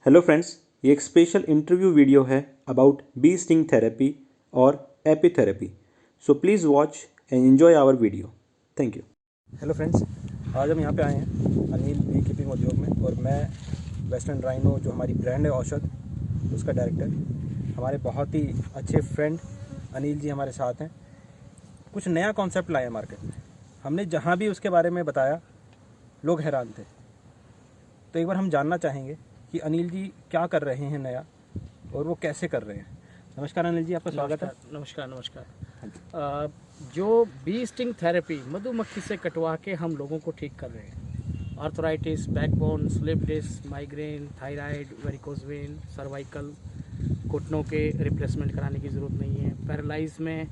Hello friends, ये एक special interview video है अबाउट बी स्टिंग थेरेपी और apitherapy. So please watch and enjoy our video. Thank you. Hello friends, आज हम यहाँ पे आए हैं अनिल बी कीपिंग उद्योग में, और मैं वेस्टर्न राइनो जो हमारी ब्रांड है औषध, उसका डायरेक्टर। हमारे बहुत ही अच्छे फ्रेंड अनिल जी हमारे साथ हैं। कुछ नया कॉन्सेप्ट लाए मार्केट में। हमने जहाँ भी उसके बारे में बताया लोग हैरान थे। तो एक बार हम जानना चाहेंगे कि अनिल जी क्या कर रहे हैं नया और वो कैसे कर रहे हैं। नमस्कार अनिल जी, आपका स्वागत है। नमस्कार। जो बी स्टिंग थेरेपी मधुमक्खी से कटवा के हम लोगों को ठीक कर रहे हैं। Arthritis, backbone, slip disc, migraine, thyroid, varicose vein, cervical, घुटनों के रिप्लेसमेंट कराने की ज़रूरत नहीं है। पैरालाइज में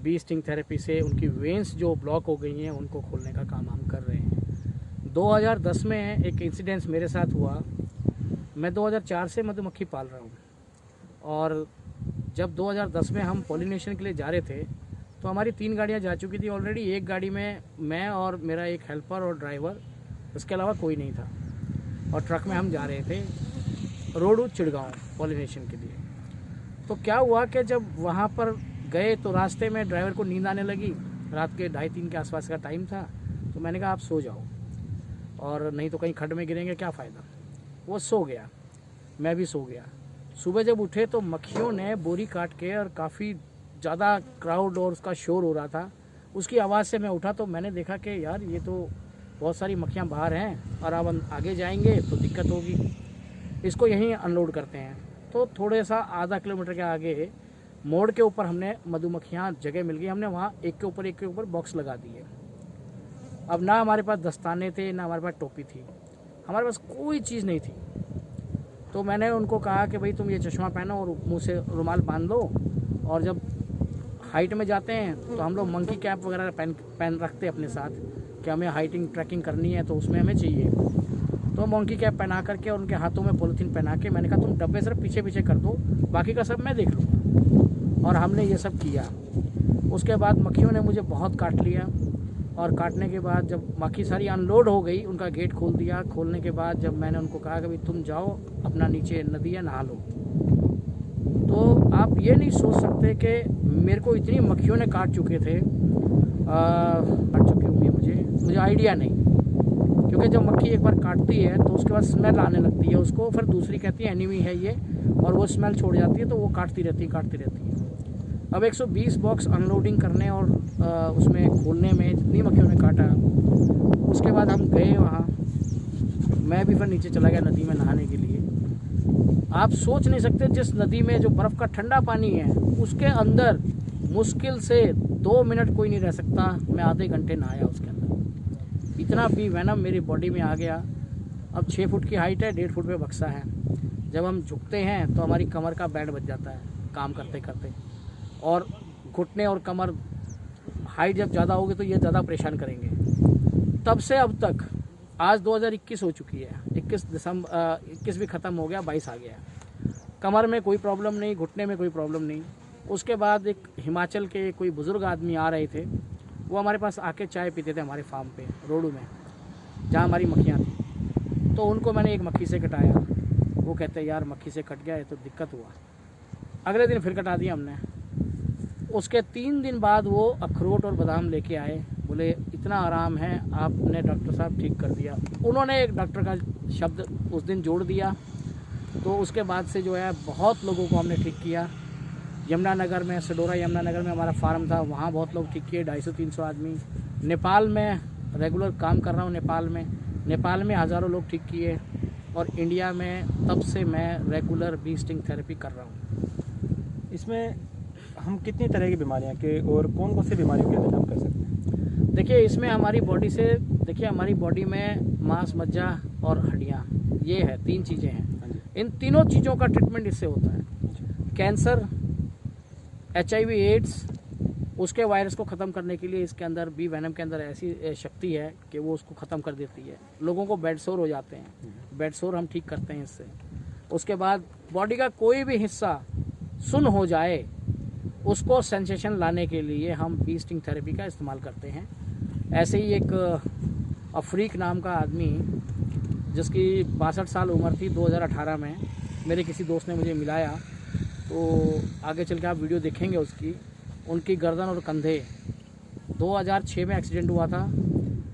बी स्टिंग थेरेपी से उनकी वेन्स जो ब्लॉक हो गई हैं उनको खोलने का काम हम कर रहे हैं। 2010 में एक इंसिडेंस मेरे साथ हुआ। मैं 2004 से मधुमक्खी पाल रहा हूँ, और जब 2010 में हम पॉलिनेशन के लिए जा रहे थे तो हमारी 3 गाड़ियाँ जा चुकी थी ऑलरेडी। एक गाड़ी में मैं और मेरा एक हेल्पर और ड्राइवर, उसके अलावा कोई नहीं था, और ट्रक में हम जा रहे थे रोडू चिड़गांव पॉलिनेशन के लिए। तो क्या हुआ कि जब वहाँ पर गए तो रास्ते में ड्राइवर को नींद आने लगी। रात के 2:30-3 के आसपास का टाइम था। तो मैंने कहा आप सो जाओ, और नहीं तो कहीं खड्ड में गिरेंगे, क्या फ़ायदा। वो सो गया, मैं भी सो गया। सुबह जब उठे तो मक्खियों ने बोरी काट के, और काफ़ी ज़्यादा क्राउड और उसका शोर हो रहा था, उसकी आवाज़ से मैं उठा तो मैंने देखा कि यार ये तो बहुत सारी मक्खियाँ बाहर हैं, और अब हम आगे जाएंगे तो दिक्कत होगी, इसको यहीं अनलोड करते हैं। तो थोड़े सा आधा किलोमीटर के आगे मोड़ के ऊपर हमने मधुमक्खियाँ जगह मिल गई, हमने वहाँ एक के ऊपर बॉक्स लगा दिए। अब ना हमारे पास दस्ताने थे, ना हमारे पास टोपी थी, हमारे पास कोई चीज़ नहीं थी। तो मैंने उनको कहा कि भाई तुम ये चश्मा पहनो और मुंह से रुमाल बांध लो, और जब हाइट में जाते हैं तो हम लोग मंकी कैप वगैरह पहन रखते हैं अपने साथ कि हमें हाइटिंग ट्रैकिंग करनी है तो उसमें हमें चाहिए। तो मंकी कैप पहना करके और उनके हाथों में पॉलीथीन पहना के मैंने कहा तुम डब्बे सिर्फ पीछे पीछे कर दो, बाकी का सब मैं देख लूँगा। और हमने ये सब किया। उसके बाद मक्खियों ने मुझे बहुत काट लिया, और काटने के बाद जब मक्खी सारी अनलोड हो गई, उनका गेट खोल दिया। खोलने के बाद जब मैंने उनको कहा कि भाई तुम जाओ अपना नीचे नदी है नहा लो, तो आप ये नहीं सोच सकते कि मेरे को इतनी मक्खियों ने काट चुके थे, काट चुकी होंगी मुझे आइडिया नहीं। क्योंकि जब मक्खी एक बार काटती है तो उसके बाद स्मेल आने लगती है उसको, फिर दूसरी कहती है एनिमी है ये, और वो स्मेल छोड़ जाती है तो वो काटती रहती है। अब 120 बॉक्स अनलोडिंग करने और उसमें खोलने में जितनी मक्खियों ने काटा, उसके बाद हम गए वहाँ। मैं भी फिर नीचे चला गया नदी में नहाने के लिए। आप सोच नहीं सकते, जिस नदी में जो बर्फ़ का ठंडा पानी है उसके अंदर मुश्किल से 2 मिनट कोई नहीं रह सकता। मैं आधे घंटे नहाया उसके अंदर, इतना भी वेनम मेरी बॉडी में आ गया। अब 6 फुट की हाइट है, 1.5 फुट पे बक्सा है। जब हम झुकते हैं तो हमारी कमर का बैंड बच जाता है काम करते करते, और घुटने और कमर हाइट जब ज़्यादा होगी तो ये ज़्यादा परेशान करेंगे। तब से अब तक आज 2021 हो चुकी है, 21 भी ख़त्म हो गया, 22 आ गया। कमर में कोई प्रॉब्लम नहीं, घुटने में कोई प्रॉब्लम नहीं। उसके बाद एक हिमाचल के कोई बुज़ुर्ग आदमी आ रहे थे, वो हमारे पास आके चाय पीते थे हमारे फार्म पे रोडू में जहाँ हमारी मक्खियाँ थी। तो उनको मैंने एक मक्खी से कटाया। वो कहते यार मक्खी से कट गया है तो दिक्कत हुआ। अगले दिन फिर कटा दिया हमने। उसके 3 दिन बाद वो अखरोट और बादाम लेके आए, बोले इतना आराम है, आपने डॉक्टर साहब ठीक कर दिया। उन्होंने एक डॉक्टर का शब्द उस दिन जोड़ दिया। तो उसके बाद से जो है बहुत लोगों को हमने ठीक किया। यमुनानगर में, सडोरा यमुनानगर में हमारा फार्म था, वहाँ बहुत लोग ठीक किए, 250-300 आदमी। नेपाल में रेगुलर काम कर रहा हूँ, नेपाल में हज़ारों लोग ठीक किए। और इंडिया में तब से मैं रेगुलर बी स्टिंग थेरेपी कर रहा हूँ। इसमें हम कितनी तरह की बीमारियां के और कौन कौन सी बीमारियों के इलाज हम कर सकते हैं? देखिए इसमें हमारी बॉडी से, देखिए हमारी बॉडी में मांस, मज्जा और हड्डियाँ, ये है 3 चीज़ें हैं। इन तीनों चीज़ों का ट्रीटमेंट इससे होता है। कैंसर, HIV एड्स, उसके वायरस को ख़त्म करने के लिए इसके अंदर बी वेनम के अंदर ऐसी शक्ति है कि वो उसको ख़त्म कर देती है। लोगों को बेड सोर हो जाते हैं, बेड सोर हम ठीक करते हैं इससे। उसके बाद बॉडी का कोई भी हिस्सा सुन्न हो जाए, उसको सेंसेशन लाने के लिए हम बी स्टिंग थेरेपी का इस्तेमाल करते हैं। ऐसे ही एक अफ्रीक नाम का आदमी जिसकी 62 साल उम्र थी 2018 में। मेरे किसी दोस्त ने मुझे मिलाया, तो आगे चल के आप वीडियो देखेंगे उसकी। उनकी गर्दन और कंधे 2006 में एक्सीडेंट हुआ था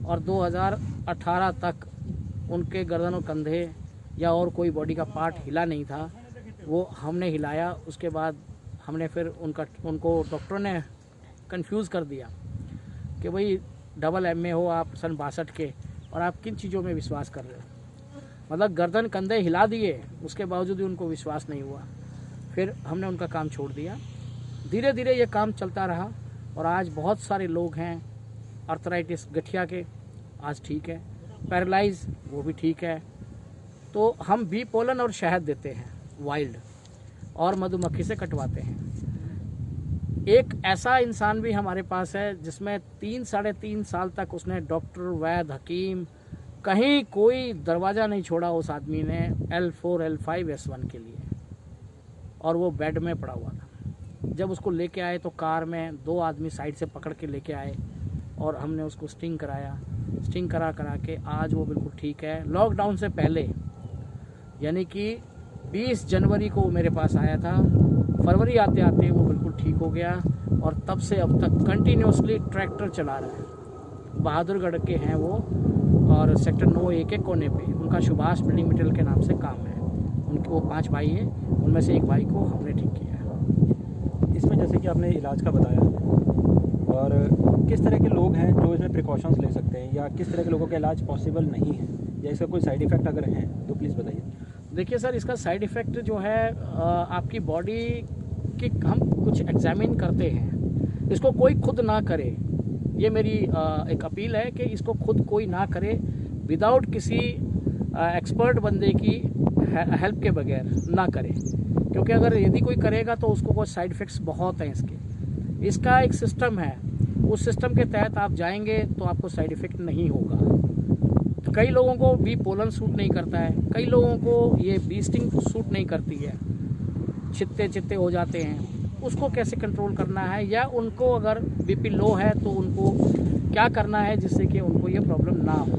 और 2018 तक उनके गर्दन और कंधे या और कोई बॉडी का पार्ट हिला नहीं था। वो हमने हिलाया, उसके बाद हमने फिर उनको डॉक्टर ने कंफ्यूज कर दिया कि भाई डबल MA हो आप, सन 62 के, और आप किन चीज़ों में विश्वास कर रहे हो। मतलब गर्दन कंधे हिला दिए, उसके बावजूद भी उनको विश्वास नहीं हुआ। फिर हमने उनका काम छोड़ दिया। धीरे धीरे ये काम चलता रहा और आज बहुत सारे लोग हैं आर्थराइटिस गठिया के, आज ठीक है। पैरालाइज वो भी ठीक है। तो हम बी पोलन और शहद देते हैं वाइल्ड, और मधुमक्खी से कटवाते हैं। एक ऐसा इंसान भी हमारे पास है जिसमें 3-3.5 साल तक उसने डॉक्टर, वैद्य, हकीम, कहीं कोई दरवाज़ा नहीं छोड़ा उस आदमी ने L4, L5, S1 के लिए, और वो बेड में पड़ा हुआ था। जब उसको लेके आए तो कार में 2 आदमी साइड से पकड़ के लेके आए और हमने उसको स्टिंग कराया। स्टिंग करा के आज वो बिल्कुल ठीक है। लॉकडाउन से पहले, यानी कि 20 जनवरी को मेरे पास आया था, फरवरी आते आते वो बिल्कुल ठीक हो गया और तब से अब तक कंटिन्यूसली ट्रैक्टर चला रहा है। बहादुरगढ़ के हैं वो, और सेक्टर 9A के कोने पे उनका सुभाष बिल्डिंग मटेरियल के नाम से काम है। उनके वो 5 भाई हैं, उनमें से एक भाई को हमने ठीक किया है। इसमें जैसे कि आपने इलाज का बताया, और किस तरह के लोग हैं जो इसमें प्रिकॉशंस ले सकते हैं, या किस तरह के लोगों का इलाज पॉसिबल नहीं है, या इसका कोई साइड इफ़ेक्ट अगर हैं तो प्लीज़ बताइए। देखिए सर, इसका साइड इफ़ेक्ट जो है आपकी बॉडी की हम कुछ एग्जामिन करते हैं। इसको कोई खुद ना करे, ये मेरी एक अपील है कि इसको खुद कोई ना करे विदाउट किसी एक्सपर्ट बंदे की हेल्प के बगैर ना करे, क्योंकि अगर यदि कोई करेगा तो उसको कोई साइड इफ़ेक्ट्स बहुत हैं इसके। इसका एक सिस्टम है, उस सिस्टम के तहत आप जाएंगे तो आपको साइड इफ़ेक्ट नहीं होगा। कई लोगों को बी पोलन सूट नहीं करता है, कई लोगों को ये बी स्टिंग सूट नहीं करती है, चित्ते हो जाते हैं। उसको कैसे कंट्रोल करना है, या उनको अगर BP लो है तो उनको क्या करना है जिससे कि उनको ये प्रॉब्लम ना हो।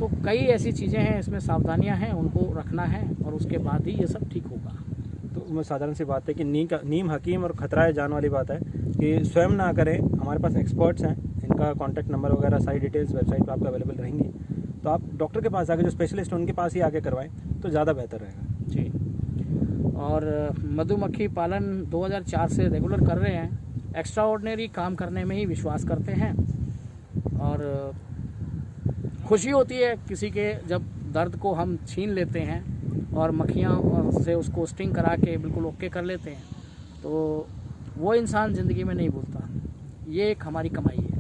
तो कई ऐसी चीज़ें हैं, इसमें सावधानियां हैं, उनको रखना है और उसके बाद ही ये सब ठीक होगा। तो साधारण सी बात है कि नीम हकीम और खतरा जान वाली बात है कि स्वयं ना करें। हमारे पास एक्सपर्ट्स हैं, इनका कॉन्टैक्ट नंबर वगैरह सारी डिटेल्स वेबसाइट पर आपको अवेलेबल रहेंगी। तो आप डॉक्टर के पास आके, जो स्पेशलिस्ट उनके पास ही आके करवाएं तो ज़्यादा बेहतर रहेगा जी। और मधुमक्खी पालन 2004 से रेगुलर कर रहे हैं। एक्स्ट्रा ऑर्डिनरी काम करने में ही विश्वास करते हैं, और खुशी होती है किसी के जब दर्द को हम छीन लेते हैं और मक्खियाँ से उसको स्टिंग करा के बिल्कुल ओके कर लेते हैं, तो वो इंसान ज़िंदगी में नहीं भूलता। ये एक हमारी कमाई है।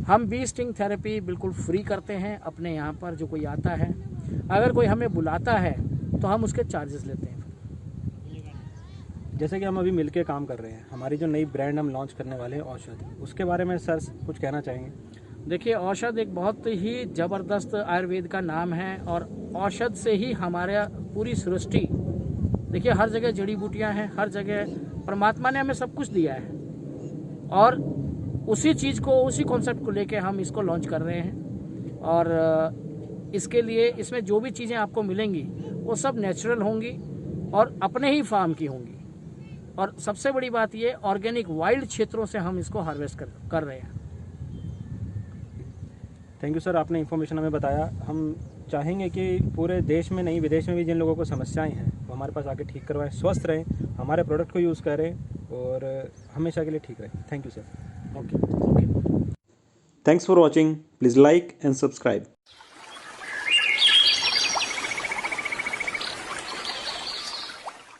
हम बी स्टिंग थेरेपी बिल्कुल फ्री करते हैं अपने यहाँ पर। जो कोई आता है, अगर कोई हमें बुलाता है तो हम उसके चार्जेस लेते हैं। जैसे कि हम अभी मिलके काम कर रहे हैं, हमारी जो नई ब्रांड हम लॉन्च करने वाले हैं औषध, उसके बारे में सर कुछ कहना चाहेंगे? देखिए, औषध एक बहुत ही ज़बरदस्त आयुर्वेद का नाम है, और औषध से ही हमारा पूरी सृष्टि, देखिए हर जगह जड़ी बूटियाँ हैं, हर जगह परमात्मा ने हमें सब कुछ दिया है, और उसी चीज़ को, उसी कॉन्सेप्ट को लेके हम इसको लॉन्च कर रहे हैं। और इसके लिए इसमें जो भी चीज़ें आपको मिलेंगी वो सब नेचुरल होंगी और अपने ही फार्म की होंगी, और सबसे बड़ी बात ये ऑर्गेनिक वाइल्ड क्षेत्रों से हम इसको हार्वेस्ट कर रहे हैं। थैंक यू सर, आपने इन्फॉर्मेशन हमें बताया। हम चाहेंगे कि पूरे देश में नहीं, विदेश में भी जिन लोगों को समस्याएं हैं वो हमारे पास आके ठीक करवाएं, स्वस्थ रहें, हमारे प्रोडक्ट को यूज़ करें और हमेशा के लिए ठीक रहें। Thank you sir. Okay. Thanks for watching. Please like and subscribe.